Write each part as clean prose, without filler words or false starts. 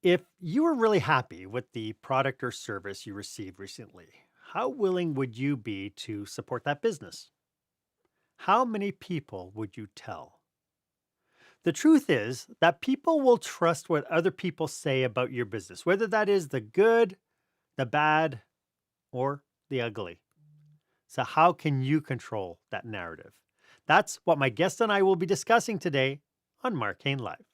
If you were really happy with the product or service you received recently, how willing would you be to support that business? How many people would you tell? The truth is that people will trust what other people say about your business, whether that is the good, the bad, or the ugly. So, how can you control that narrative? That's what my guest and I will be discussing today on Marc Haine Live.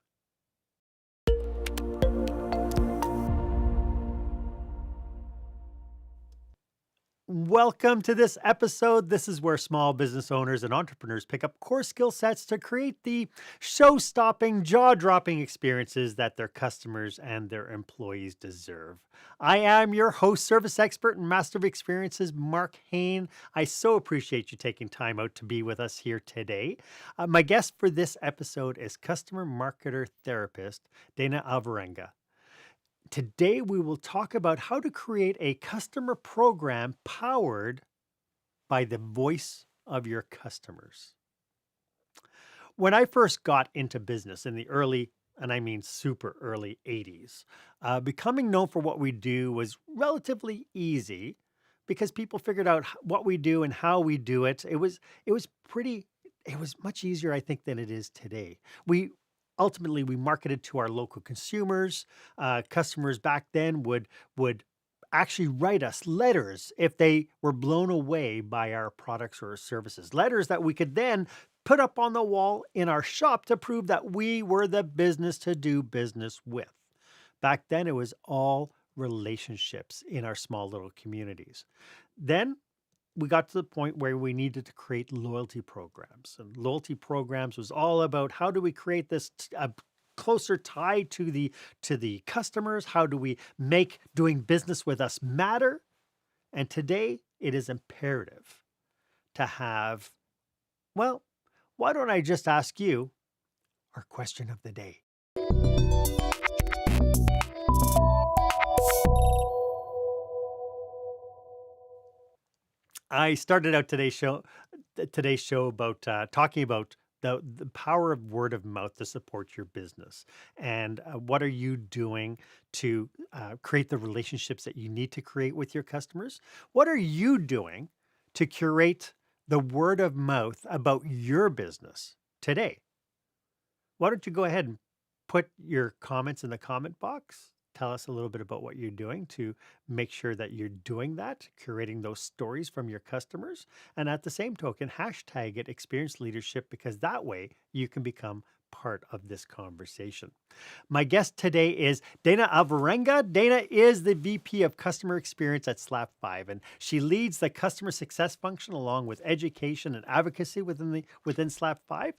Welcome to this episode. This is where small business owners and entrepreneurs pick up core skill sets to create the show stopping, jaw dropping experiences that their customers and their employees deserve. I am your host, service expert, and master of experiences, Marc Haine. I so appreciate you taking time out to be with us here today. My guest for this episode is customer marketer therapist, Dana Alvarenga. Today, we will talk about how to create a customer program powered by the voice of your customers. When I first got into business in the early, and I mean super early 80s, becoming known for what we do was relatively easy because people figured out what we do and how we do it. It was much easier, I think, than it is today. We marketed to our local consumers. Customers back then would actually write us letters if they were blown away by our products or services. Letters that we could then put up on the wall in our shop to prove that we were the business to do business with. Back then, it was all relationships in our small little communities. Then we got to the point where we needed to create loyalty programs. And loyalty programs was all about how do we create this closer tie to the customers? How do we make doing business with us matter? And today it is imperative to have, well, why don't I just ask you our question of the day? I started out today's show about talking about the power of word of mouth to support your business, and what are you doing to create the relationships that you need to create with your customers? What are you doing to curate the word of mouth about your business today? Why don't you go ahead and put your comments in the comment box? Tell us a little bit about what you're doing to make sure that you're doing that, curating those stories from your customers. And at the same token, hashtag it experience leadership because that way you can become part of this conversation. My guest today is Dana Alvarenga. Dana is the VP of Customer Experience at Slapfive, and she leads the customer success function along with education and advocacy within Slapfive.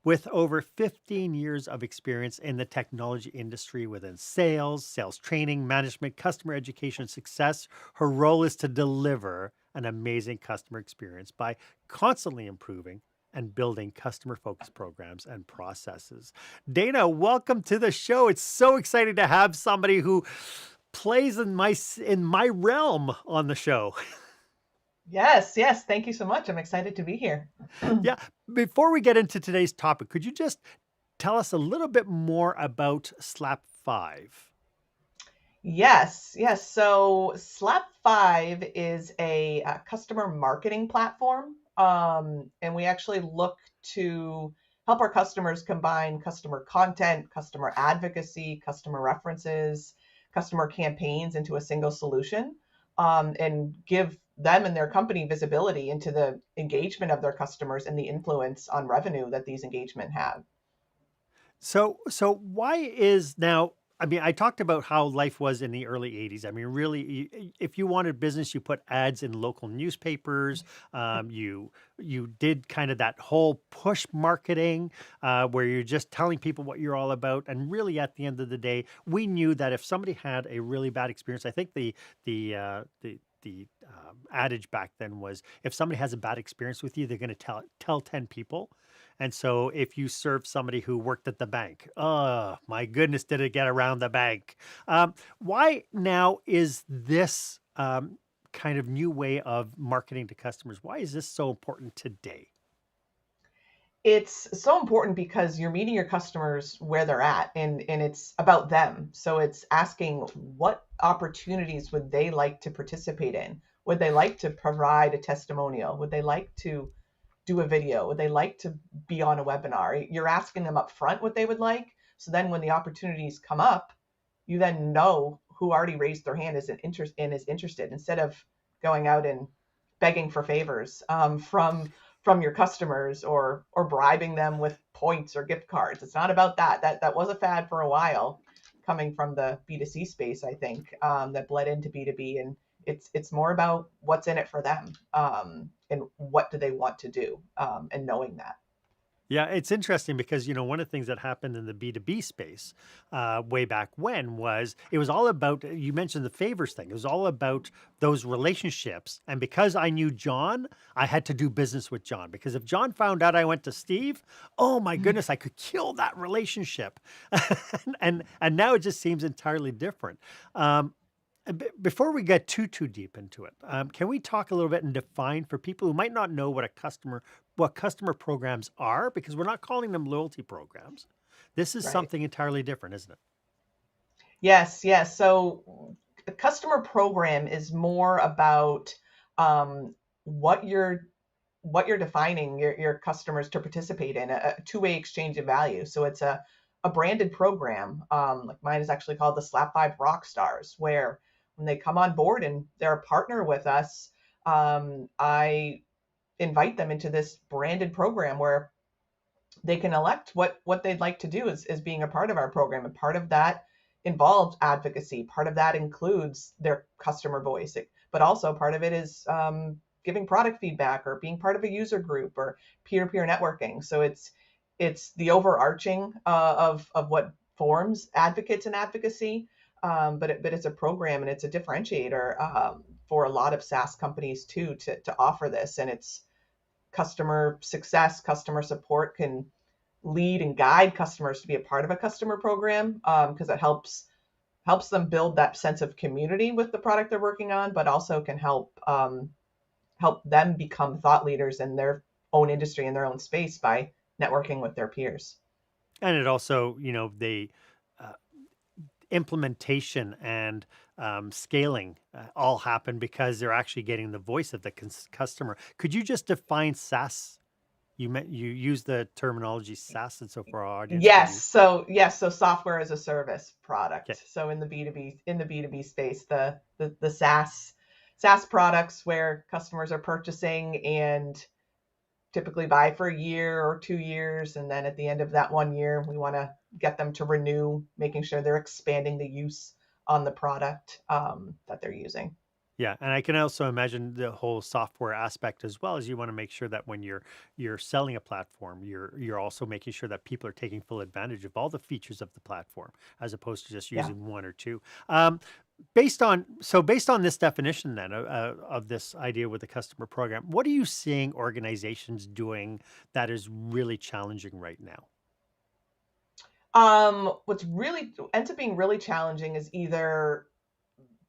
With over 15 years of experience in the technology industry within sales training, management, customer education, success, her role is to deliver an amazing customer experience by constantly improving and building customer focused programs and processes. Dana, welcome to the show. It's so exciting to have somebody who plays in my realm on the show. Yes, yes. Thank you so much. I'm excited to be here. Yeah. Before we get into today's topic, could you just tell us a little bit more about Slap 5? Yes, yes. So Slap5 is a customer marketing platform. And we actually look to help our customers combine customer content, customer advocacy, customer references, customer campaigns into a single solution, and give them and their company visibility into the engagement of their customers and the influence on revenue that these engagement have. So why is now? I mean, I talked about how life was in the early 80s. I mean, really, if you wanted business, you put ads in local newspapers. You did kind of that whole push marketing where you're just telling people what you're all about. And really, at the end of the day, we knew that if somebody had a really bad experience, I think the adage back then was if somebody has a bad experience with you, they're going to tell 10 people. And so if you serve somebody who worked at the bank, oh my goodness, did it get around the bank? Why now is this kind of new way of marketing to customers? Why is this so important today? It's so important because you're meeting your customers where they're at, and it's about them. So it's asking what opportunities would they like to participate in? Would they like to provide a testimonial? Would they like to do a video? Would they like to be on a webinar? You're asking them up front what they would like. So then when the opportunities come up, you then know who already raised their hand and is interested, instead of going out and begging for favors from your customers, or bribing them with points or gift cards. It's not about that. That was a fad for a while, coming from the B2C space, I think, that bled into B2B, and it's more about what's in it for them, and what do they want to do, and knowing that. Yeah, it's interesting because, one of the things that happened in the B2B space way back when was it was all about, you mentioned the favors thing. It was all about those relationships. And because I knew John, I had to do business with John. Because if John found out I went to Steve, oh my goodness, I could kill that relationship. And now it just seems entirely different. Before we get too deep into it, can we talk a little bit and define for people who might not know what customer programs are? Because we're not calling them loyalty programs. This is Right. something entirely different, isn't it? Yes, yes. So the customer program is more about, um, what you're defining your customers to participate in, a two-way exchange of value. So it's a branded program. Like mine is actually called the Slapfive Rock Stars, where when they come on board and they're a partner with us, I invite them into this branded program where they can elect what they'd like to do as being a part of our program. And part of that involves advocacy. Part of that includes their customer voice, but also part of it is, giving product feedback, or being part of a user group, or peer-to-peer networking. So it's the overarching, of what forms advocates and advocacy. But it's a program, and it's a differentiator, for a lot of SaaS companies too, to offer this. And it's customer success, customer support can lead and guide customers to be a part of a customer program, because it helps them build that sense of community with the product they're working on, but also can help them become thought leaders in their own industry, in their own space, by networking with their peers. And it also, the uh, implementation and scaling all happen because they're actually getting the voice of the customer. Could you just define SaaS? You use the terminology SaaS, and so for our audience, could you? Yes, so software as a service product. Okay. So in the B2B space, the SaaS products, where customers are purchasing and typically buy for a year or 2 years, and then at the end of that 1 year, we want to get them to renew, making sure they're expanding the use on the product, that they're using. Yeah, and I can also imagine the whole software aspect as well, as you want to make sure that when you're selling a platform, you're also making sure that people are taking full advantage of all the features of the platform, as opposed to just Yeah. using one or two. Um, based on this definition then of this idea with the customer program, what are you seeing organizations doing that is really challenging right now? What's really ends up being really challenging is either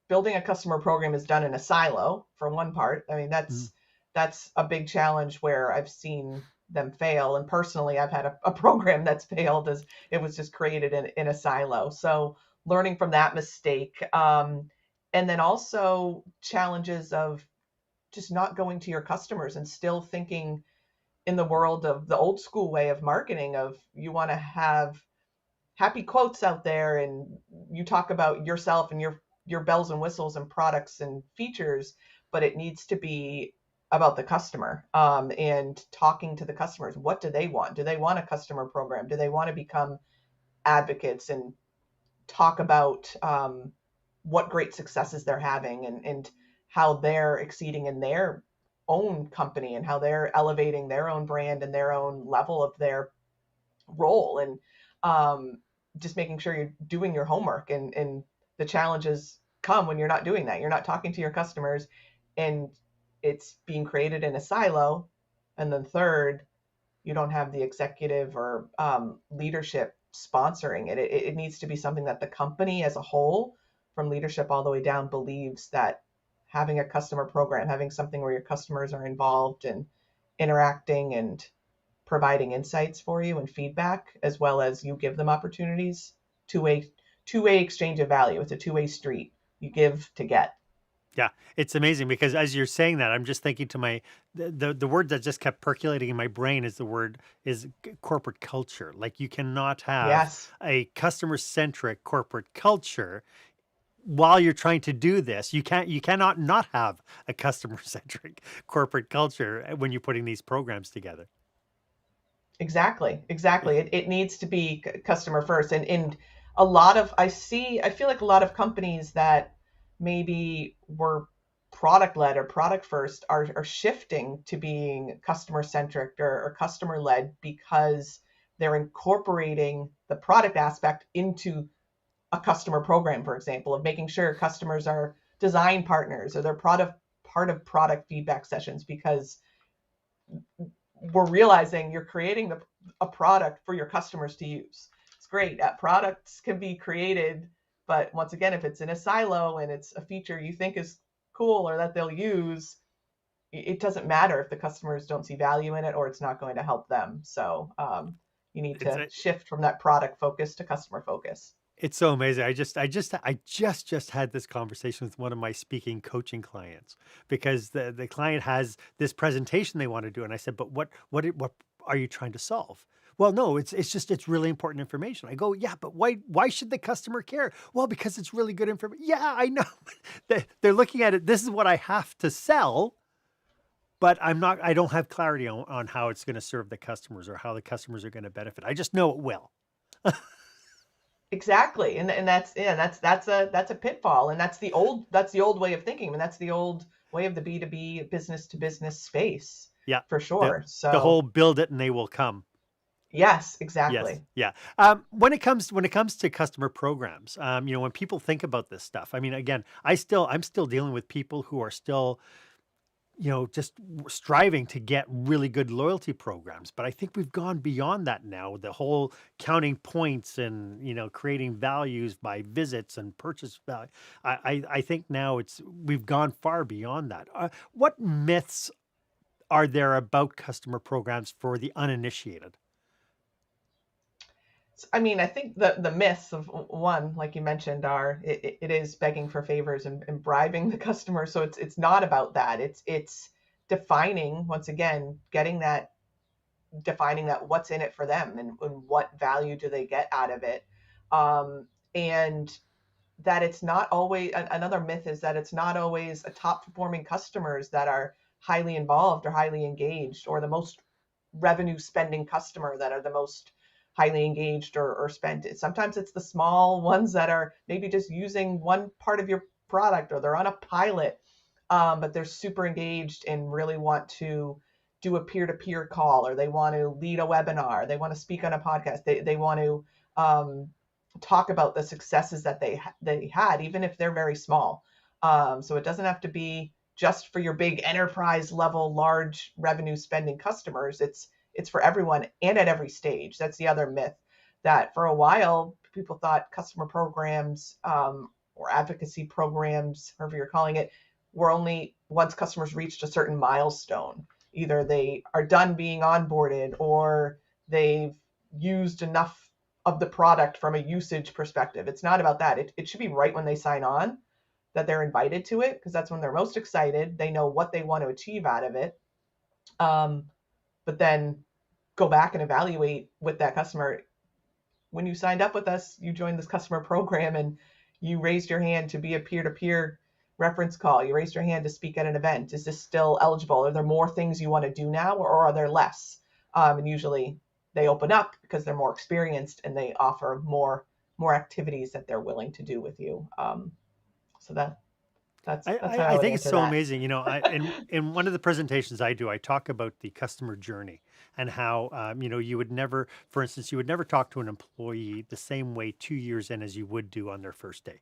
building a customer program is done in a silo, for one part. I mean, Mm. that's a big challenge where I've seen them fail. And personally, I've had a program that's failed, as it was just created in a silo. So learning from that mistake, and then also challenges of just not going to your customers and still thinking in the world of the old school way of marketing, of you want to have happy quotes out there, and you talk about yourself and your bells and whistles and products and features, but it needs to be about the customer, and talking to the customers. What do they want? Do they want a customer program? Do they want to become advocates and talk about, what great successes they're having, and how they're exceeding in their own company, and how they're elevating their own brand and their own level of their role, and, just making sure you're doing your homework, and the challenges come when you're not doing that. You're not talking to your customers, and it's being created in a silo. And then third, you don't have the executive or, leadership sponsoring it. It needs to be something that the company as a whole, from leadership all the way down, believes that having a customer program, having something where your customers are involved and interacting, and providing insights for you and feedback, as well as you give them opportunities. Two-way two-way exchange of value. It's a two-way street. You give to get. Yeah, it's amazing because as you're saying that, I'm just thinking to the word that just kept percolating in my brain is the word is corporate culture. Like you cannot have Yes. a customer centric corporate culture while you're trying to do this. You cannot not have a customer centric corporate culture when you're putting these programs together. Exactly, exactly. It needs to be customer first. And a lot of, I feel like a lot of companies that maybe were product led or product first are shifting to being customer centric or customer led because they're incorporating the product aspect into a customer program, for example, of making sure customers are design partners or they're part of product feedback sessions, because we're realizing you're creating a product for your customers to use. It's great. Products can be created, but once again, if it's in a silo and it's a feature you think is cool or that they'll use, it doesn't matter if the customers don't see value in it or it's not going to help them. So you need It's to shift from that product focus to customer focus. It's so amazing. I just had this conversation with one of my speaking coaching clients because the client has this presentation they want to do, and I said, "But what are you trying to solve?" Well, no, it's just it's really important information. I go, "Yeah, but why should the customer care?" Well, because it's really good information. Yeah, I know. They're looking at it. This is what I have to sell, but I don't have clarity on how it's going to serve the customers or how the customers are going to benefit. I just know it will. Exactly. And that's, yeah, that's a pitfall. And that's the old way of thinking. I mean, that's the old way of the B2B, business to business space, Yeah. for The sure. the So whole build it and they will come. yes, Yes. exactly. Yeah. When it comes to customer programs, when people think about this stuff, I mean, again, I'm still dealing with people who are still, just striving to get really good loyalty programs. But I think we've gone beyond that now. The whole counting points and, creating values by visits and purchase value. I think now we've gone far beyond that. What myths are there about customer programs for the uninitiated? I mean, I think the myths of one, like you mentioned, are it is begging for favors and bribing the customer. So it's not about that. It's defining, once again, getting that, defining that what's in it for them, and what value do they get out of it. And that it's not always, another myth is that it's not always a top performing customers that are highly involved or highly engaged, or the most revenue spending customer that are the most highly engaged or spent. Sometimes it's the small ones that are maybe just using one part of your product, or they're on a pilot, but they're super engaged and really want to do a peer-to-peer call, or they want to lead a webinar, they want to speak on a podcast, they want to talk about the successes that they had, even if they're very small. So it doesn't have to be just for your big enterprise level, large revenue spending customers. It's for everyone and at every stage. That's the other myth, that for a while people thought customer programs, or advocacy programs, however you're calling it, were only once customers reached a certain milestone. Either they are done being onboarded, or they've used enough of the product from a usage perspective. It's not about that. It should be right when they sign on that they're invited to it, because that's when they're most excited. They know what they want to achieve out of it. Um, but then go back and evaluate with that customer. When you signed up with us, you joined this customer program and you raised your hand to be a peer-to-peer reference call. You raised your hand to speak at an event. Is this still eligible? Are there more things you want to do now, or are there less? And usually they open up because they're more experienced and they offer more activities that they're willing to do with you. So that's how I I would think it's answer so that. amazing. In one of the presentations I do, I talk about the customer journey and how, you would never, for instance, you would never talk to an employee the same way 2 years in as you would do on their first day.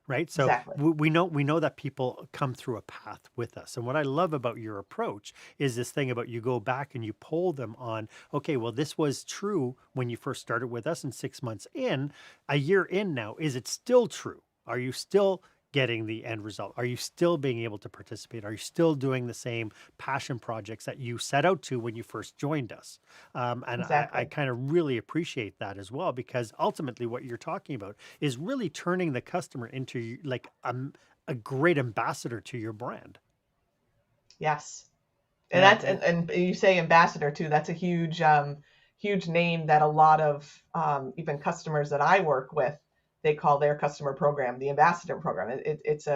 Right. So Exactly. we know that people come through a path with us. And what I love about your approach is this thing about you go back and you poll them on, okay, well, this was true when you first started with us, and 6 months in, a year in now, is it still true? Are you still getting the end result? Are you still being able to participate? Are you still doing the same passion projects that you set out to when you first joined us? And I Exactly. kind of really appreciate that as well, because ultimately what you're talking about is really turning the customer into like a great ambassador to your brand. Yes. And Yeah. that's and you say ambassador too. That's a huge name that a lot of even customers that I work with, they call their customer program the ambassador program. It's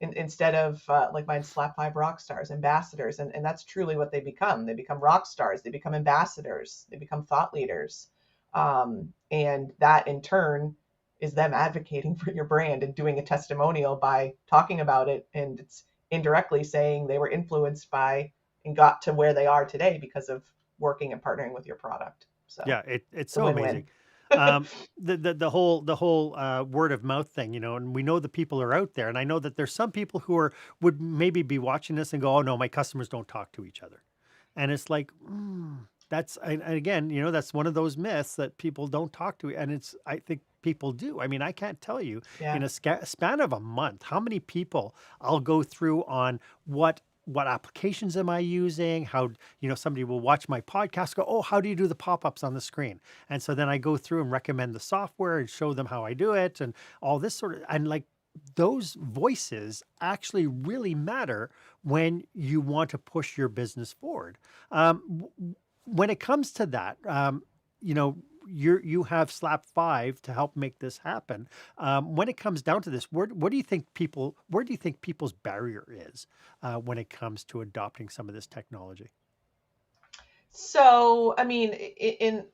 instead of like mine, Slapfive rock stars, ambassadors, and that's truly what they become. They become rock stars. They become ambassadors. They become thought leaders, and that in turn is them advocating for your brand and doing a testimonial by talking about it, and it's indirectly saying they were influenced by and got to where they are today because of working and partnering with your product. So Yeah, it's it's a so amazing. win-win. Um, the whole word of mouth thing, and we know the people are out there, and I know that there's some people who would maybe be watching this and go, "Oh no, my customers don't talk to each other," and it's like, that's and again, that's one of those myths that people don't talk to, and I think people do. I mean, I can't tell you in Yeah. a span of a month how many people I'll go through on what applications am I using? How, somebody will watch my podcast, go, oh, how do you do the pop-ups on the screen? And so then I go through and recommend the software and show them how I do it and all this sort of, and like those voices actually really matter when you want to push your business forward. When it comes to that, you know, you have Slap Five to help make this happen. When it comes down to this, where do you think people's barrier is when it comes to adopting some of this technology? So, I mean,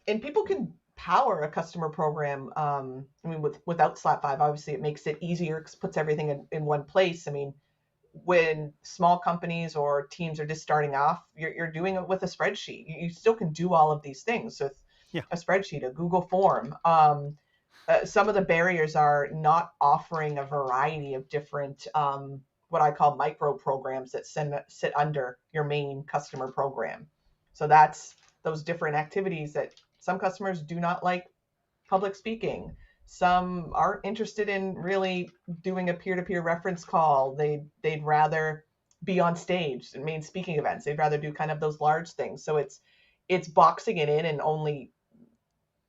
and people can power a customer program. I mean, without Slap5, obviously it makes it easier because it puts everything in one place. I mean, when small companies or teams are just starting off, you're doing it with a spreadsheet. You still can do all of these things with Yeah. a spreadsheet, a Google form. Some of the barriers are not offering a variety of different, what I call micro programs that sit under your main customer program. So that's those different activities that some customers do not like public speaking. Some aren't interested in really doing a peer-to-peer reference call. They'd rather be on stage in main speaking events. They'd rather do kind of those large things. So it's boxing it in, and only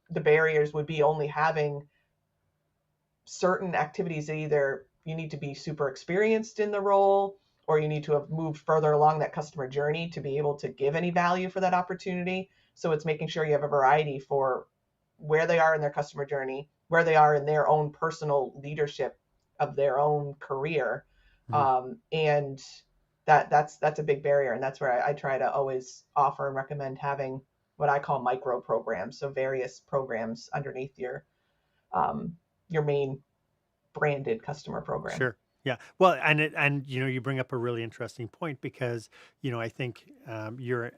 the barriers would be only having certain activities that either you need to be super experienced in the role or you need to have moved further along that customer journey to be able to give any value for that opportunity. So it's making sure you have a variety for where they are in their customer journey, where they are in their own personal leadership of their own career. Mhm. And that's a big barrier. And that's where I try to always offer and recommend having what I call micro programs. So various programs underneath um, your main branded customer program. Sure. Yeah. Well, and you bring up a really interesting point because I think your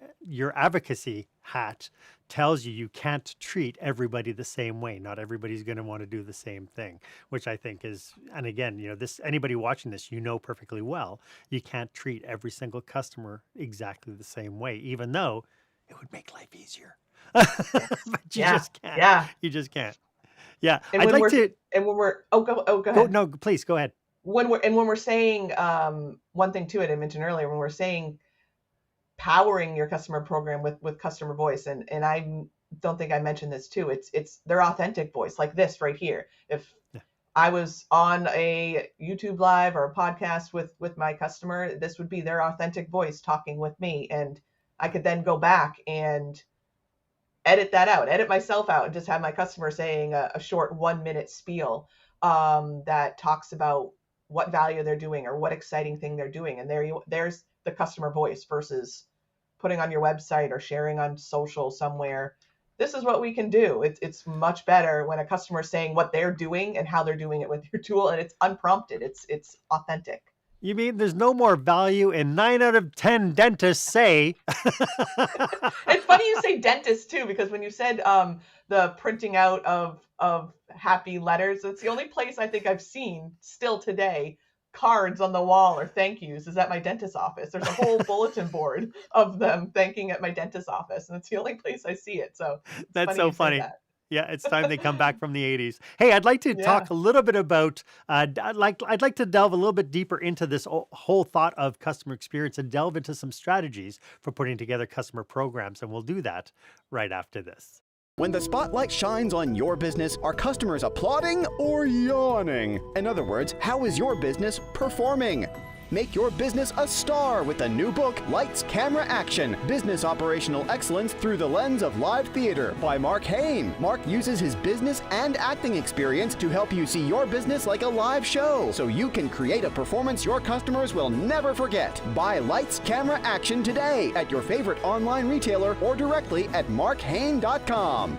advocacy hat tells you can't treat everybody the same way. Not everybody's going to want to do the same thing, which I think is, and again, this anybody watching this, perfectly well, you can't treat every single customer exactly the same way, even though it would make life easier. Yes. But you Yeah. just can't. Yeah. You just can't. Yeah. And I'd when like we're to go go. ahead. No, please go ahead. When we're saying one thing too, I mentioned earlier, when we're saying powering your customer program with customer voice, and I don't think I mentioned this too. It's their authentic voice, like this right here. If Yeah. I was on a YouTube live or a podcast with my customer, this would be their authentic voice talking with me, and I could then go back and edit that out, edit myself out, and just have my customer saying a short 1 minute spiel that talks about what value they're doing or what exciting thing they're doing. And there's the customer voice versus putting on your website or sharing on social somewhere. This is what we can do. It's much better when a customer is saying what they're doing and how they're doing it with your tool, and it's unprompted. It's authentic. You mean there's no more value in 9 out of 10 dentists say? It's funny you say dentist too, because when you said the printing out of happy letters, it's the only place I think I've seen still today cards on the wall or thank yous is at my dentist's office. There's a whole bulletin board of them thanking at my dentist's office, and it's the only place I see it. So it's That's funny so you say funny. that. Yeah, it's time they come back from the 80s. Hey, I'd like to Yeah. talk a little bit about, I'd like to delve a little bit deeper into this whole thought of customer experience and delve into some strategies for putting together customer programs. And we'll do that right after this. When the spotlight shines on your business, are customers applauding or yawning? In other words, how is your business performing? Make your business a star with the new book, Lights, Camera, Action, Business Operational Excellence Through the Lens of Live Theater by Marc Haine. Marc uses his business and acting experience to help you see your business like a live show, so you can create a performance your customers will never forget. Buy Lights, Camera, Action today at your favorite online retailer or directly at marchaine.com.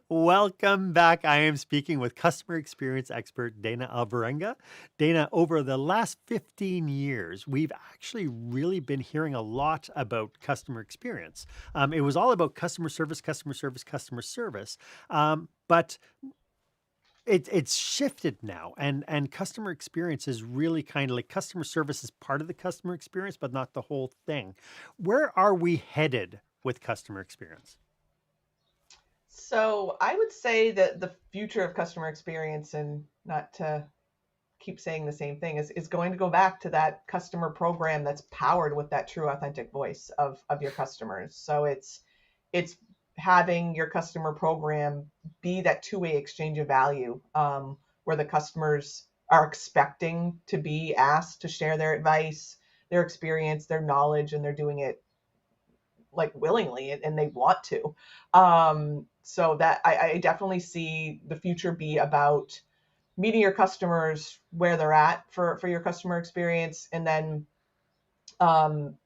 Welcome back. I am speaking with customer experience expert Dana Alvarenga. Dana, over the last 15 years, we've actually really been hearing a lot about customer experience. It was all about customer service, customer service, customer service. But it's shifted now, and customer experience is really kind of like customer service is part of the customer experience, but not the whole thing. Where are we headed with customer experience? So I would say that the future of customer experience, and not to keep saying the same thing, is going to go back to that customer program that's powered with that true authentic voice of your customers. So it's having your customer program be that two-way exchange of value, where the customers are expecting to be asked to share their advice, their experience, their knowledge, and they're doing it like willingly, and they want to. So that I definitely see the future be about meeting your customers where they're at for your customer experience, and then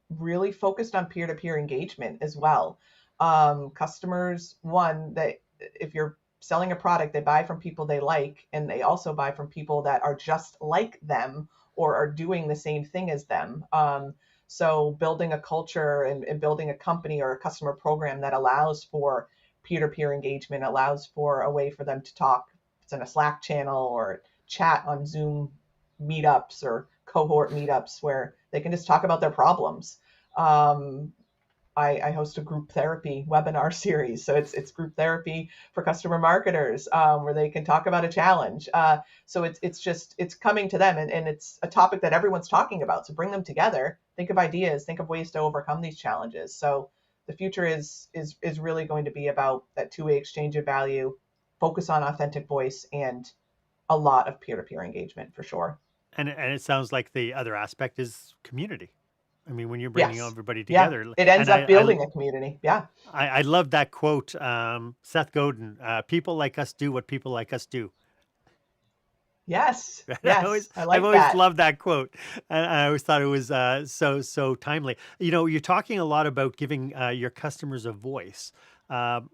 really focused on peer-to-peer engagement as well. Customers, one, that if you're selling a product, they buy from people they like, and they also buy from people that are just like them or are doing the same thing as them. So building a culture and building a company or a customer program that allows for peer-to-peer engagement, allows for a way for them to talk. It's in a Slack channel or chat on Zoom meetups or cohort meetups where they can just talk about their problems. Um, I host a group therapy webinar series, so it's group therapy for customer marketers, where they can talk about a challenge. So it's coming to them, and it's a topic that everyone's talking about. So bring them together, think of ideas, think of ways to overcome these challenges. So the future is really going to be about that two-way exchange of value, focus on authentic voice, and a lot of peer-to-peer engagement for sure. And it sounds like the other aspect is community. I mean, when you're bringing Yes. everybody Yeah. together, It ends and up building a community. Yeah. I love that quote, Seth Godin. People like us do what people like us do. Yes. I always, Yes. I I've like always that. loved that quote, and I always thought it was so timely. You know, you're talking a lot about giving your customers a voice. Um,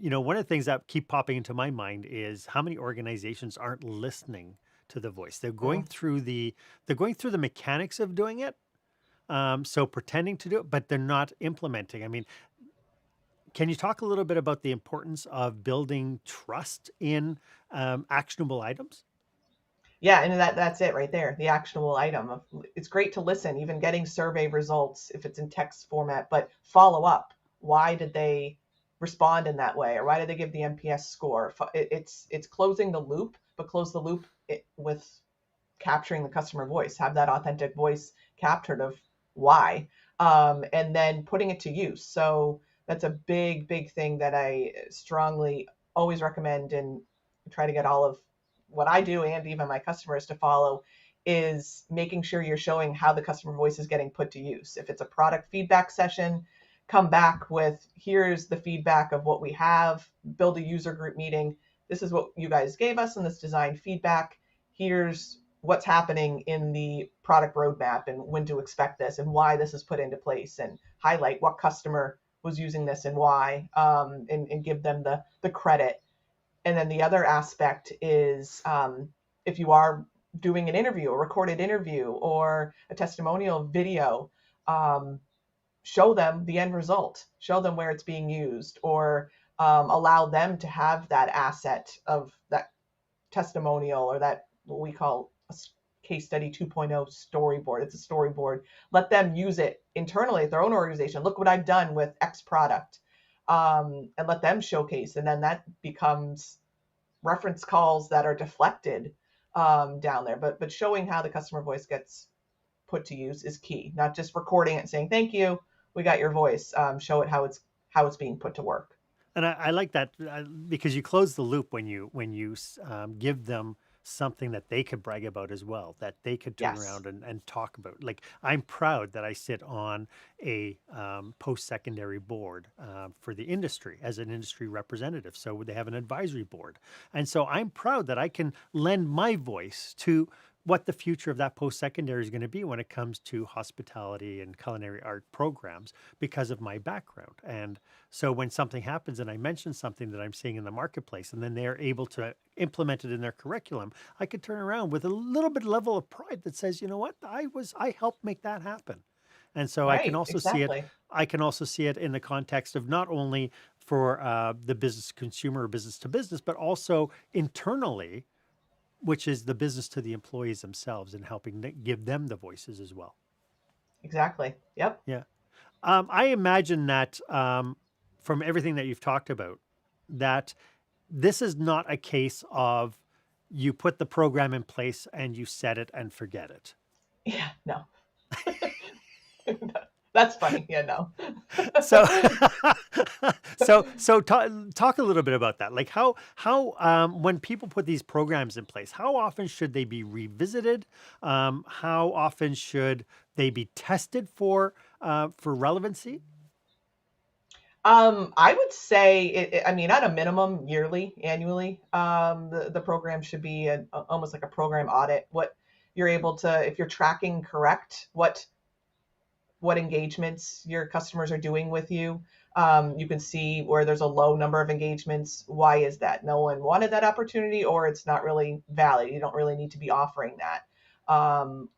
one of the things that keep popping into my mind is how many organizations aren't listening to the voice. Mm. They're going through the mechanics of doing it. So pretending to do it, but they're not implementing. I mean, can you talk a little bit about the importance of building trust in actionable items? Yeah, and that's it right there. The actionable item of it's great to listen, even getting survey results if it's in text format, but follow up. Why did they respond in that way, or why did they give the NPS score? It's closing the loop, but close the loop with capturing the customer voice, have that authentic voice captured of why, and then putting it to use. So that's a big thing that I strongly always recommend and try to get all of what I do and even my customers to follow is making sure you're showing how the customer voice is getting put to use. If it's a product feedback session, come back with here's the feedback of what we have, build a user group meeting. This is what you guys gave us in this design feedback. Here's what's happening in the product roadmap and when to expect this and why this is put into place, and highlight what customer was using this and why, and give them the credit. And then the other aspect is, if you are doing an interview, a recorded interview, or a testimonial video, um, show them the end result, show them where it's being used, or allow them to have that asset of that testimonial or that what we call a case study 2.0 storyboard. It's a storyboard. Let them use it internally at their own organization. Look what I've done with X product. and let them showcase. And then that becomes reference calls that are deflected down there. But showing how the customer voice gets put to use is key. Not just recording it and saying thank you, we got your voice. Show it how it's being put to work. And I like that because you close the loop when you give them something that they could brag about as well, that they could turn Yes. around and talk about. Like I'm proud that I sit on a post-secondary board for the industry as an industry representative. So they have an advisory board, and so I'm proud that I can lend my voice to what the future of that post-secondary is going to be when it comes to hospitality and culinary art programs because of my background. And so when something happens and I mention something that I'm seeing in the marketplace and then they're able to implement it in their curriculum, I could turn around with a little bit level of pride that says, you know what, I helped make that happen. And so Right. Exactly. I can also see it in the context of not only for the business consumer or business to business, but also internally, which is the business to the employees themselves and helping give them the voices as well. Exactly. Yep. Yeah. I imagine that from everything that you've talked about, that this is not a case of you put the program in place and you set it and forget it. Yeah. No. That's funny. Yeah. No. So, talk a little bit about that. Like how when people put these programs in place, how often should they be revisited? How often should they be tested for relevancy? I would say, I mean, at a minimum, yearly, annually, the program should be almost like a program audit. What you're able to, if you're tracking correct, what engagements your customers are doing with you. You can see where there's a low number of engagements. Why is that? No one wanted that opportunity, or it's not really valid. You don't really need to be offering that.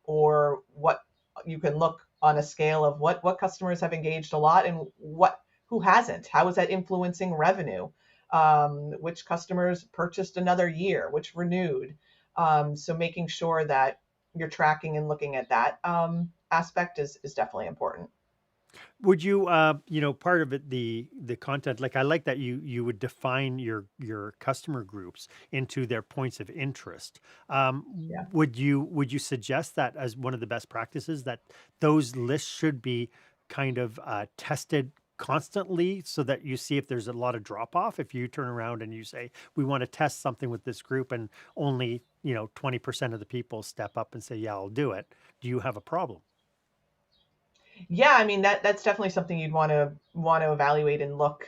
Or what you can look on a scale of what customers have engaged a lot and what who hasn't. How is that influencing revenue? Which customers purchased another year, which renewed. So making sure that you're tracking and looking at that aspect is definitely important. Would you, part of it, the content, like I like that you would define your customer groups into their points of interest. Yeah. Would you suggest that as one of the best practices that those lists should be kind of tested constantly so that you see if there's a lot of drop off? If you turn around and you say we want to test something with this group and only 20% of the people step up and say yeah I'll do it, do you have a problem? Yeah, I mean that's definitely something you'd want to evaluate and look.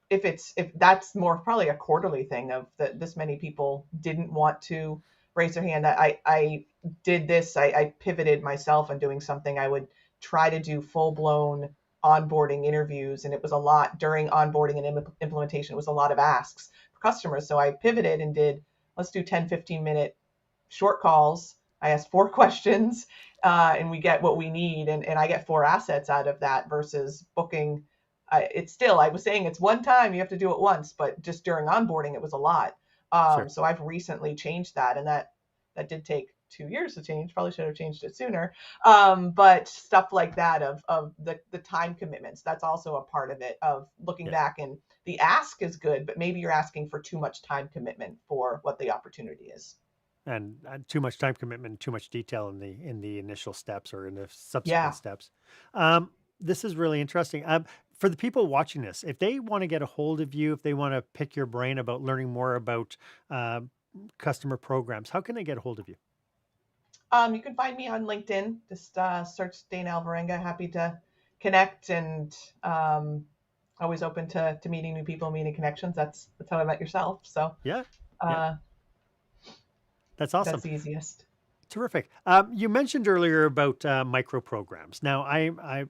If that's more probably a quarterly thing of that this many people didn't want to raise their hand. I did this. I pivoted myself on doing something. I would try to do full blown onboarding interviews, and it was a lot during onboarding and implementation. It was a lot of asks for customers, so I pivoted and did let's do 10-15 minute short calls. I asked four questions, and we get what we need, and I get four assets out of that versus booking. It's still, I was saying it's one time, you have to do it once, but just during onboarding, it was a lot. Sure. So I've recently changed that, and that did take 2 years to change. Probably should have changed it sooner. But stuff like that of the time commitments, that's also a part of it of looking Yes. back, and the ask is good, but maybe you're asking for too much time commitment for what the opportunity is. And too much time commitment, too much detail in the initial steps or in the subsequent Yeah. steps. This is really interesting. For the people watching this, if they want to get a hold of you, if they want to pick your brain about learning more about uh, customer programs, how can they get a hold of you? You can find me on LinkedIn. Just search Dana Alvarenga. Happy to connect, and always open to meeting new people, meeting connections. That's how I met yourself. So Yeah, yeah, uh, that's awesome. that's the easiest. Terrific. You mentioned earlier about micro programs. Now,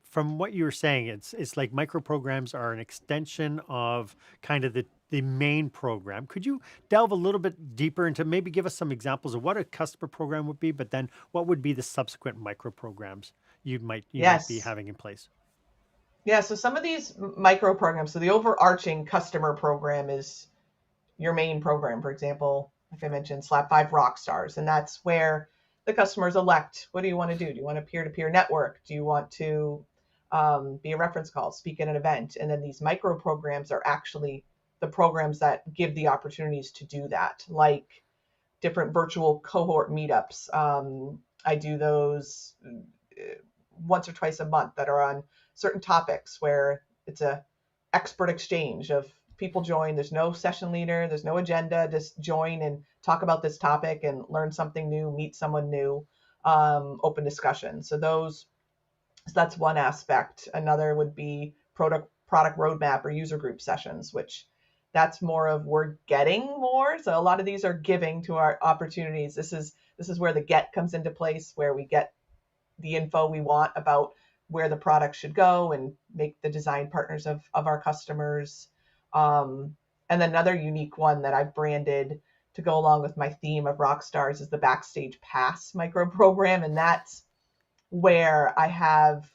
from what you were saying, it's like micro programs are an extension of kind of the main program. Could you delve a little bit deeper into maybe give us some examples of what a customer program would be, but then what would be the subsequent micro programs you might be Yes. having in place? Yeah. So some of these micro programs. So the overarching customer program is your main program. For example, like I mentioned, Slapfive Rock Stars, and that's where the customers elect what do you want to do? Do you want a peer-to-peer network? Do you want to be a reference call, speak at an event. And then these micro programs are actually the programs that give the opportunities to do that, like different virtual cohort meetups. I do those once or twice a month that are on certain topics where it's a expert exchange of people join. There's no session leader, there's no agenda, just join and talk about this topic and learn something new, meet someone new, open discussion. So that's one aspect. Another would be product roadmap or user group sessions, which that's more of we're getting more. So a lot of these are giving to our opportunities. This is where the get comes into place, where we get the info we want about where the product should go and make the design partners of our customers. And then another unique one that I've branded to go along with my theme of rock stars is the Backstage Pass micro program. And that's where I have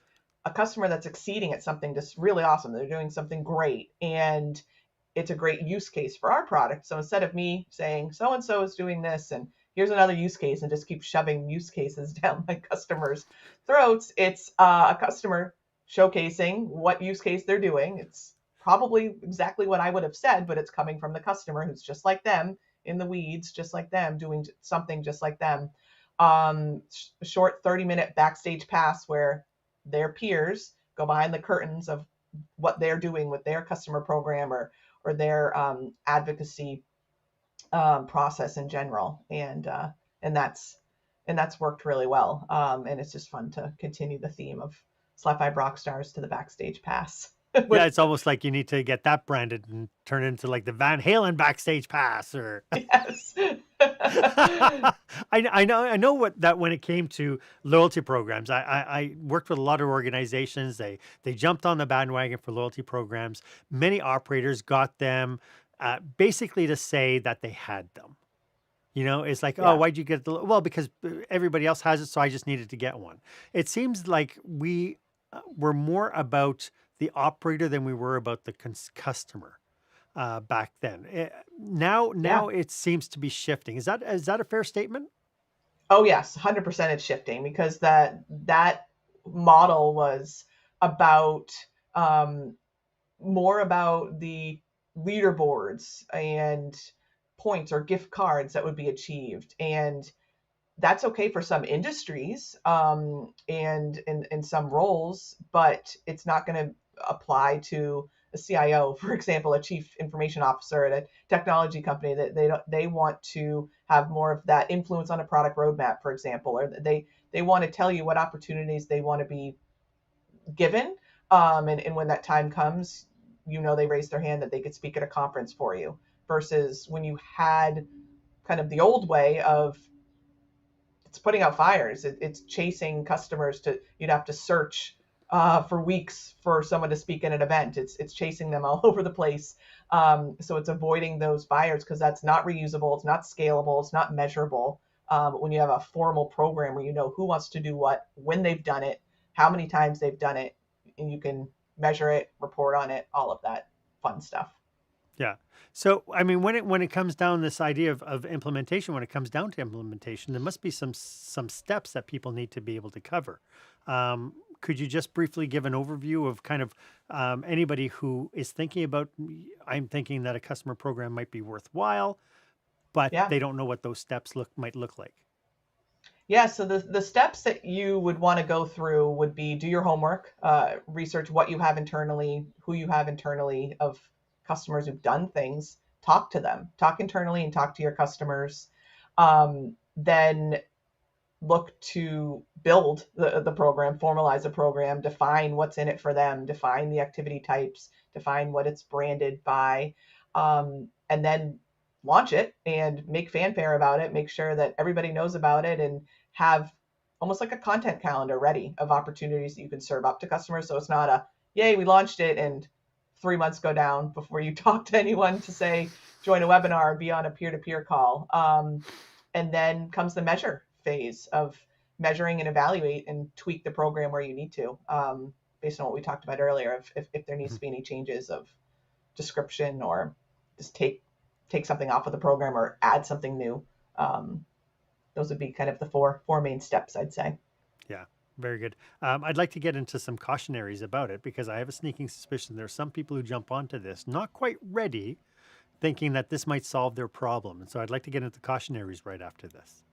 a customer that's exceeding at something just really awesome. They're doing something great. And it's a great use case for our product. So instead of me saying so and so is doing this and here's another use case and just keep shoving use cases down my customers' throats, it's a customer showcasing what use case they're doing. It's probably exactly what I would have said, but it's coming from the customer who's just like them, in the weeds, just like them, doing something just like them. A short 30-minute backstage pass where their peers go behind the curtains of what they're doing with their customer program or their advocacy process in general, and that's worked really well. And it's just fun to continue the theme of Slapfive Rockstars to the Backstage Pass. Yeah, With it's almost like you need to get that branded and turn it into like the Van Halen backstage pass or yes, I know what that when it came to loyalty programs, I worked with a lot of organizations. They jumped on the bandwagon for loyalty programs. Many operators got them basically to say that they had them. You know, it's like, oh, yeah, why'd you get the? Well, because everybody else has it, so I just needed to get one. It seems like we were more about the operator than we were about the customer back then. yeah. Now it seems to be shifting. Is that a fair statement? Oh yes, 100% it's shifting because that model was about um, more about the leaderboards and points or gift cards that would be achieved. And that's okay for some industries and in some roles, but it's not going to apply to a CIO, for example, a chief information officer at a technology company. That they want to have more of that influence on a product roadmap, for example, or they want to tell you what opportunities they want to be given. And when that time comes, they raise their hand that they could speak at a conference for you versus when you had kind of the old way of it's putting out fires. It's chasing customers to you'd have to search for weeks for someone to speak at an event. It's chasing them all over the place. So it's avoiding those fires because that's not reusable. It's not scalable. It's not measurable. But when you have a formal program where you know who wants to do what, when they've done it, how many times they've done it, and you can measure it, report on it, all of that fun stuff. Yeah. So, I mean, when it comes down this idea of implementation, when it comes down to implementation, there must be some steps that people need to be able to cover. Could you just briefly give an overview of kind of anybody who is thinking about, I'm thinking that a customer program might be worthwhile, but Yeah. they don't know what those steps might look like. Yeah, so the steps that you would want to go through would be do your homework, research what you have internally, who you have internally of customers who've done things, talk to them, talk internally and talk to your customers. Then look to build the program, formalize a program, define what's in it for them, define the activity types, define what it's branded by, and then launch it and make fanfare about it, make sure that everybody knows about it, and have almost like a content calendar ready of opportunities that you can serve up to customers. So it's not a, yay, we launched it and 3 months go down before you talk to anyone to say, join a webinar or be on a peer-to-peer call. And then comes the measure phase of measuring and evaluate and tweak the program where you need to, based on what we talked about earlier, if there needs to be any changes of description or just take something off of the program or add something new. Those would be kind of the four main steps, I'd say. Yeah. Very good. I'd like to get into some cautionaries about it because I have a sneaking suspicion there's some people who jump onto this not quite ready, thinking that this might solve their problem. And so I'd like to get into cautionaries right after this.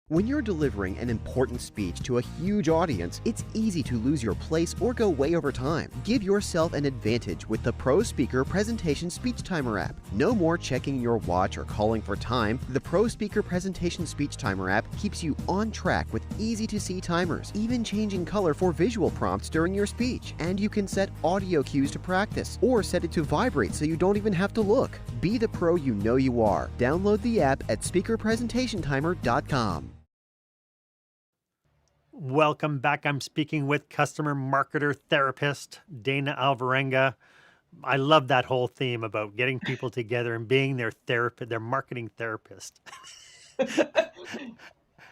When you're delivering an important speech to a huge audience, it's easy to lose your place or go way over time. Give yourself an advantage with the Pro Speaker Presentation Speech Timer app. No more checking your watch or calling for time. The Pro Speaker Presentation Speech Timer app keeps you on track with easy-to-see timers, even changing color for visual prompts during your speech. And you can set audio cues to practice or set it to vibrate so you don't even have to look. Be the pro you know you are. Download the app at speakerpresentationtimer.com. Welcome back. I'm speaking with customer marketer therapist Dana Alvarenga. I love that whole theme about getting people together and being their therapist, their marketing therapist.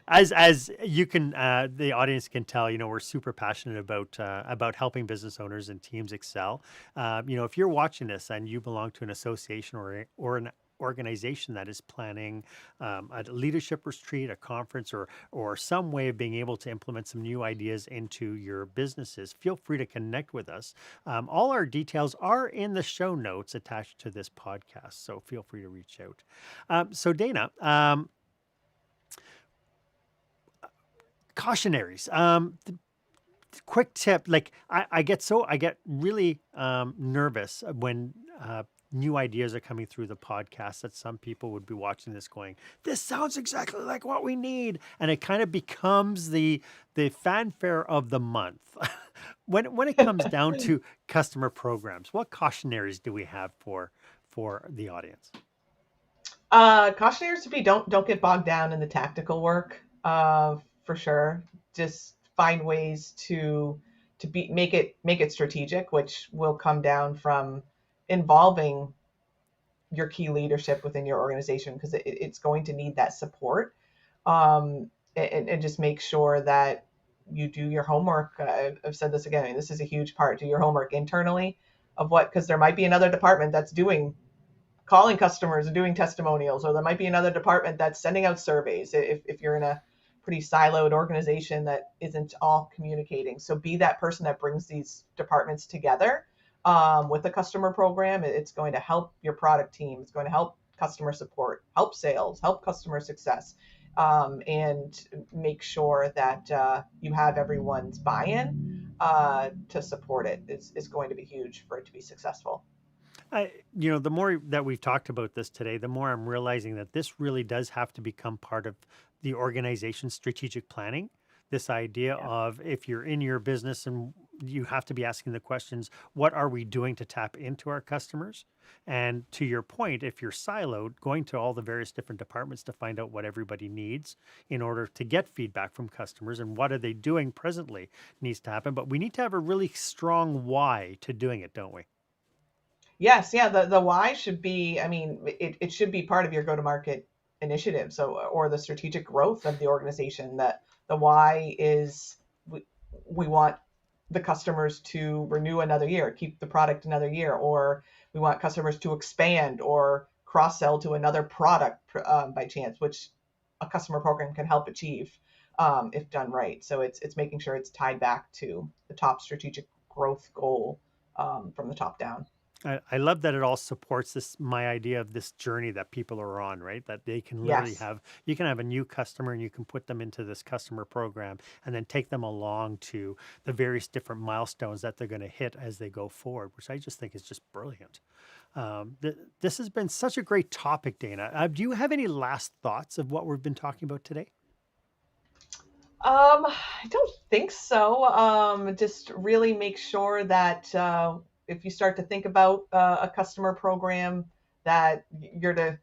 As you can, the audience can tell, we're super passionate about helping business owners and teams excel. If you're watching this and you belong to an association or an organization that is planning a leadership retreat, a conference, or some way of being able to implement some new ideas into your businesses, feel free to connect with us. All our details are in the show notes attached to this podcast, so feel free to reach out. So Dana, cautionaries. Quick tip, like I get really nervous when new ideas are coming through the podcast that some people would be watching this going, this sounds exactly like what we need. And it kind of becomes the fanfare of the month. When it comes down to customer programs, what cautionaries do we have for the audience? Cautionaries to be don't get bogged down in the tactical work, for sure. Just find ways to make it strategic, which will come down from involving your key leadership within your organization, because it's going to need that support, and just make sure that you do your homework. I've said this again, this is a huge part. Do your homework internally of because there might be another department that's calling customers and doing testimonials, or there might be another department that's sending out surveys if you're in a pretty siloed organization that isn't all communicating. So be that person that brings these departments together with a customer program. It's going to help your product team. It's going to help customer support, help sales, help customer success, and make sure that you have everyone's buy-in to support it. Is going to be huge for it to be successful. The more that we've talked about this today, the more I'm realizing that this really does have to become part of the organization's strategic planning. This idea of, if you're in your business and you have to be asking the questions, what are we doing to tap into our customers? And to your point, if you're siloed, going to all the various different departments to find out what everybody needs in order to get feedback from customers and what are they doing presently needs to happen. But we need to have a really strong why to doing it, don't we? Yes, yeah. The why should be, it should be part of your go-to-market initiative. So, or the strategic growth of the organization. That the why is we want the customers to renew another year, keep the product another year, or we want customers to expand or cross-sell to another product by chance, which a customer program can help achieve if done right. So it's making sure it's tied back to the top strategic growth goal from the top down. I love that it all supports my idea of this journey that people are on, right? That they can literally Yes. you can have a new customer and you can put them into this customer program and then take them along to the various different milestones that they're going to hit as they go forward, which I just think is just brilliant. This has been such a great topic, Dana. Do you have any last thoughts of what we've been talking about today? I don't think so. Just really make sure that if you start to think about a customer program, that you're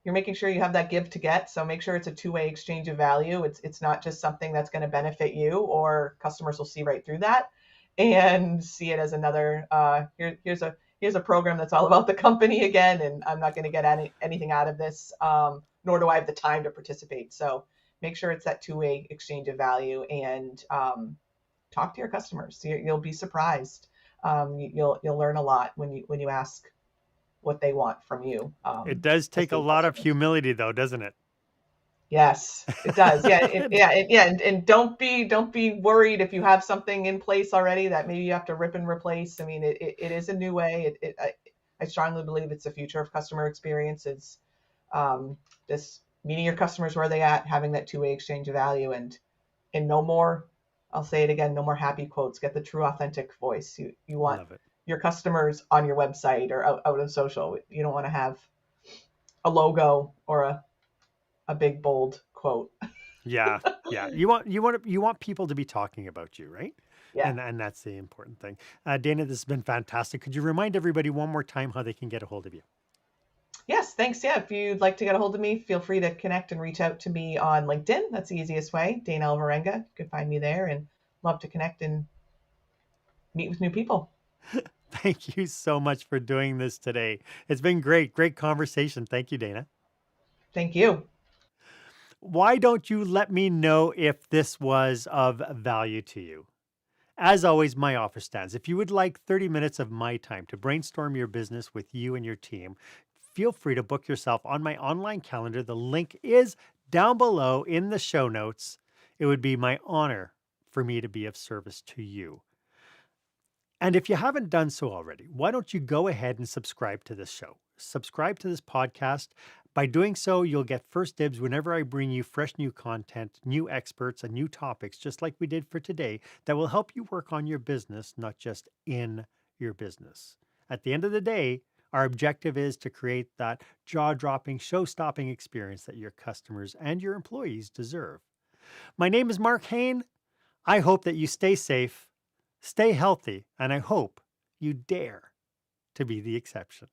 making sure you have that give to get. So make sure it's a two-way exchange of value. It's not just something that's going to benefit you, or customers will see right through that and see it as another here's a program that's all about the company again, and I'm not going to get anything out of this, nor do I have the time to participate. So make sure it's that two-way exchange of value, and talk to your customers. You'll be surprised. You'll learn a lot when you ask what they want from you. It does as take a the lot of customers. humility, though, doesn't it? Yes, it does. Yeah, and don't be worried if you have something in place already that maybe you have to rip and replace. I mean, it is a new way. I strongly believe it's the future of customer experience. It's um, just meeting your customers where they at, having that two-way exchange of value, and no more. I'll say it again: no more happy quotes. Get the true, authentic voice. You want Love it. your customers on your website or out of social. You don't want to have a logo or a big bold quote. Yeah, yeah. You want people to be talking about you, right? Yeah. And that's the important thing. Dana, this has been fantastic. Could you remind everybody one more time how they can get a hold of you? Yes, thanks. Yeah, if you'd like to get a hold of me, feel free to connect and reach out to me on LinkedIn. That's the easiest way. Dana Alvarenga. You can find me there and love to connect and meet with new people. Thank you so much for doing this today. It's been great, great conversation. Thank you, Dana. Thank you. Why don't you let me know if this was of value to you? As always, my offer stands. If you would like 30 minutes of my time to brainstorm your business with you and your team, feel free to book yourself on my online calendar. The link is down below in the show notes. It would be my honor for me to be of service to you. And if you haven't done so already, why don't you go ahead and subscribe to this show? Subscribe to this podcast. By doing so, you'll get first dibs whenever I bring you fresh new content, new experts, and new topics, just like we did for today, that will help you work on your business, not just in your business. At the end of the day, our objective is to create that jaw-dropping, show-stopping experience that your customers and your employees deserve. My name is Marc Haine. I hope that you stay safe, stay healthy, and I hope you dare to be the exception.